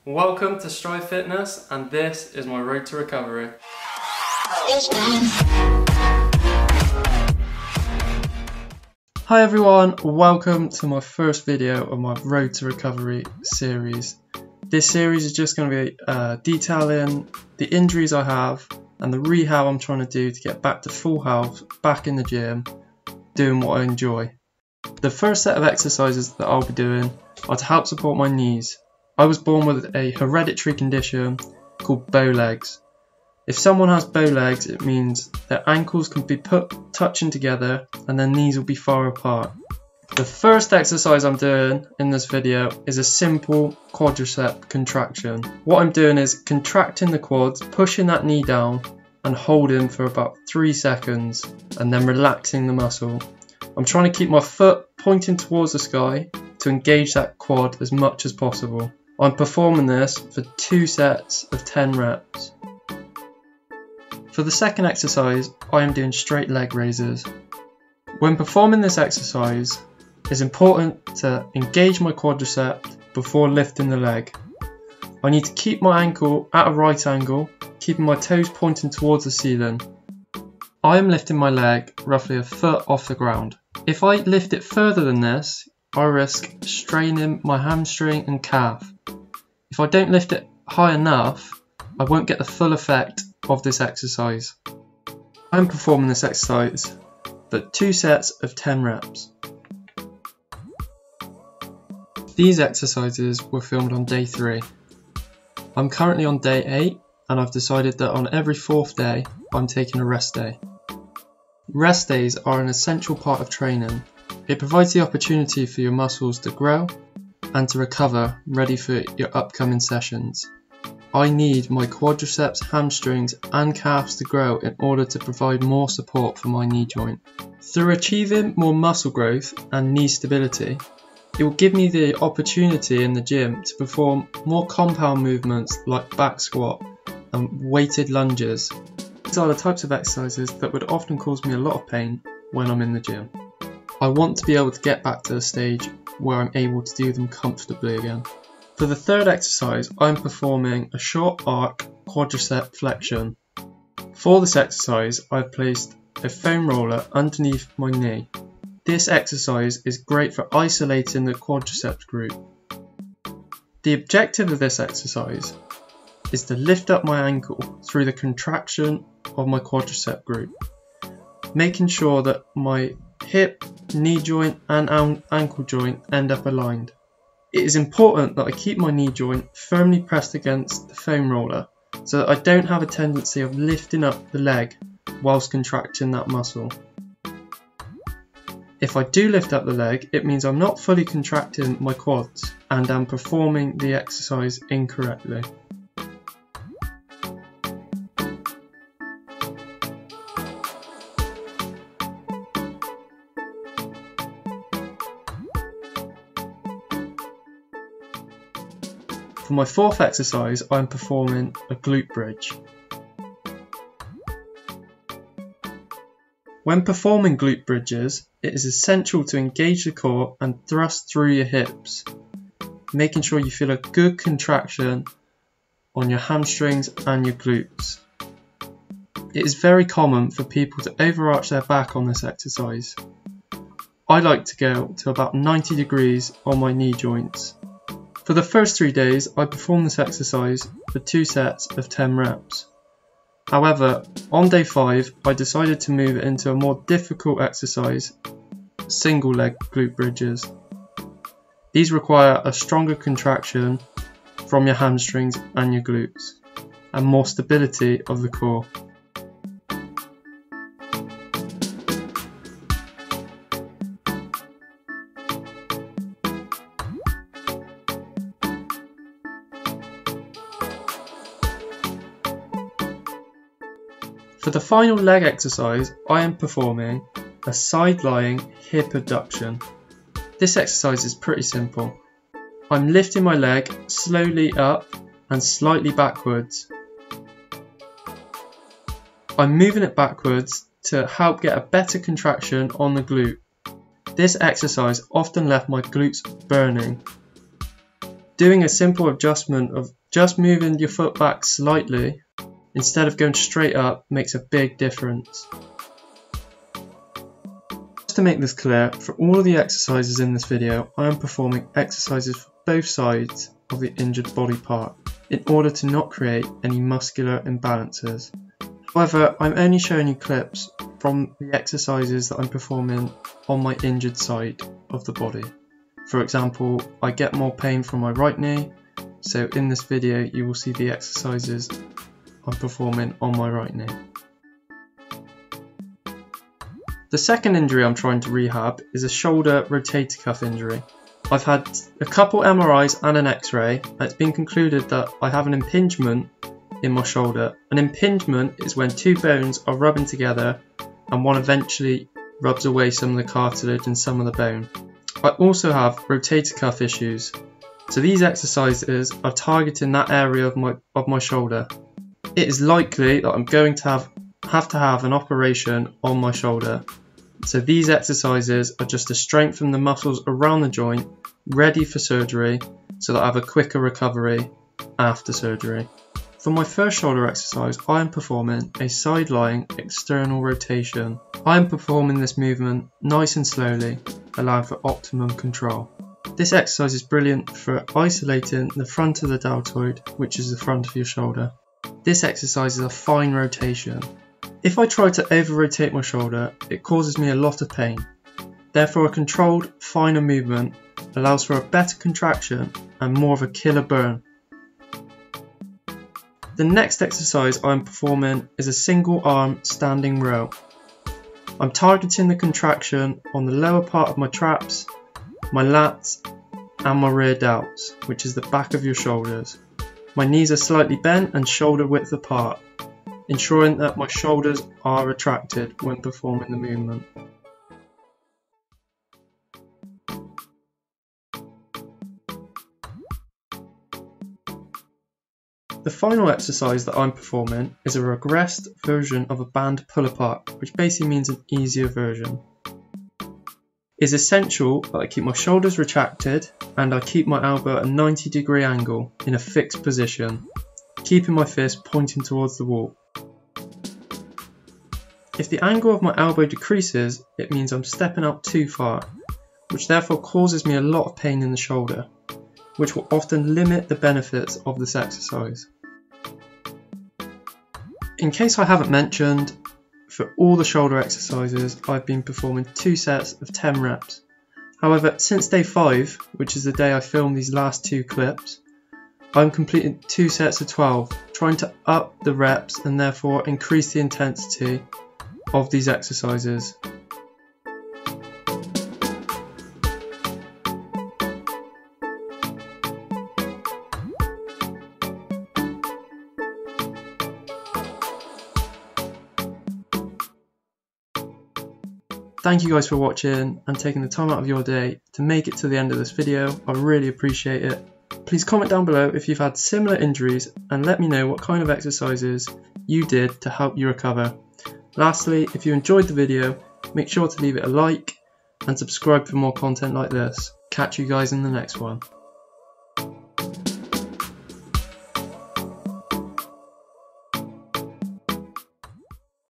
Welcome to Strive Fitness, and this is my road to recovery. Hi everyone, welcome to my first video of my road to recovery series. This series is just going to be detailing the injuries I have and the rehab I'm trying to do to get back to full health, back in the gym, doing what I enjoy. The first set of exercises that I'll be doing are to help support my knees. I was born with a hereditary condition called bow legs. If someone has bow legs, it means their ankles can be put touching together and their knees will be far apart. The first exercise I'm doing in this video is a simple quadricep contraction. What I'm doing is contracting the quads, pushing that knee down and holding for about 3 seconds and then relaxing the muscle. I'm trying to keep my foot pointing towards the sky to engage that quad as much as possible. I'm performing this for 2 sets of 10 reps. For the second exercise, I am doing straight leg raises. When performing this exercise, it's important to engage my quadricep before lifting the leg. I need to keep my ankle at a right angle, keeping my toes pointing towards the ceiling. I am lifting my leg roughly a foot off the ground. If I lift it further than this, I risk straining my hamstring and calf. If I don't lift it high enough, I won't get the full effect of this exercise. I'm performing this exercise for 2 sets of 10 reps. These exercises were filmed on day 3. I'm currently on day 8 and I've decided that on every 4th day I'm taking a rest day. Rest days are an essential part of training. It provides the opportunity for your muscles to grow and to recover, ready for your upcoming sessions. I need my quadriceps, hamstrings and calves to grow in order to provide more support for my knee joint. Through achieving more muscle growth and knee stability, it will give me the opportunity in the gym to perform more compound movements like back squat and weighted lunges. These are the types of exercises that would often cause me a lot of pain when I'm in the gym. I want to be able to get back to the stage where I'm able to do them comfortably again. For the third exercise, I'm performing a short arc quadricep flexion. For this exercise, I've placed a foam roller underneath my knee. This exercise is great for isolating the quadriceps group. The objective of this exercise is to lift up my ankle through the contraction of my quadricep group, making sure that my hip, knee joint and ankle joint end up aligned. It is important that I keep my knee joint firmly pressed against the foam roller so that I don't have a tendency of lifting up the leg whilst contracting that muscle. If I do lift up the leg, it means I'm not fully contracting my quads and am performing the exercise incorrectly. For my fourth exercise, I'm performing a glute bridge. When performing glute bridges, it is essential to engage the core and thrust through your hips, making sure you feel a good contraction on your hamstrings and your glutes. It is very common for people to overarch their back on this exercise. I like to go to about 90 degrees on my knee joints. For the first 3 days, I performed this exercise for 2 sets of 10 reps. However, on day 5, I decided to move it into a more difficult exercise, single leg glute bridges. These require a stronger contraction from your hamstrings and your glutes, and more stability of the core. For the final leg exercise, I am performing a side-lying hip abduction. This exercise is pretty simple. I'm lifting my leg slowly up and slightly backwards. I'm moving it backwards to help get a better contraction on the glute. This exercise often left my glutes burning. Doing a simple adjustment of just moving your foot back slightly instead of going straight up makes a big difference. Just to make this clear, for all of the exercises in this video, I am performing exercises for both sides of the injured body part in order to not create any muscular imbalances. However, I'm only showing you clips from the exercises that I'm performing on my injured side of the body. For example, I get more pain from my right knee, so in this video you will see the exercises I'm performing on my right knee. The second injury I'm trying to rehab is a shoulder rotator cuff injury. I've had a couple MRIs and an X-ray, and it's been concluded that I have an impingement in my shoulder. An impingement is when two bones are rubbing together and one eventually rubs away some of the cartilage and some of the bone. I also have rotator cuff issues, so these exercises are targeting that area of my shoulder. It is likely that I'm going to have to have an operation on my shoulder, so these exercises are just to strengthen the muscles around the joint, ready for surgery, so that I have a quicker recovery after surgery. For my first shoulder exercise, I am performing a side-lying external rotation. I am performing this movement nice and slowly, allowing for optimum control. This exercise is brilliant for isolating the front of the deltoid, which is the front of your shoulder. This exercise is a fine rotation. If I try to over-rotate my shoulder, it causes me a lot of pain. Therefore, a controlled, finer movement allows for a better contraction and more of a killer burn. The next exercise I'm performing is a single arm standing row. I'm targeting the contraction on the lower part of my traps, my lats and my rear delts, which is the back of your shoulders. My knees are slightly bent and shoulder width apart, ensuring that my shoulders are retracted when performing the movement. The final exercise that I'm performing is a regressed version of a band pull-apart, which basically means an easier version. It's essential that I keep my shoulders retracted and I keep my elbow at a 90-degree angle in a fixed position, keeping my fist pointing towards the wall. If the angle of my elbow decreases, it means I'm stepping out too far, which therefore causes me a lot of pain in the shoulder, which will often limit the benefits of this exercise. In case I haven't mentioned, for all the shoulder exercises I've been performing 2 sets of 10 reps. However, since day 5, which is the day I filmed these last 2 clips, I'm completing 2 sets of 12, trying to up the reps and therefore increase the intensity of these exercises. Thank you guys for watching and taking the time out of your day to make it to the end of this video. I really appreciate it. Please comment down below if you've had similar injuries and let me know what kind of exercises you did to help you recover. Lastly, if you enjoyed the video, make sure to leave it a like and subscribe for more content like this. Catch you guys in the next one.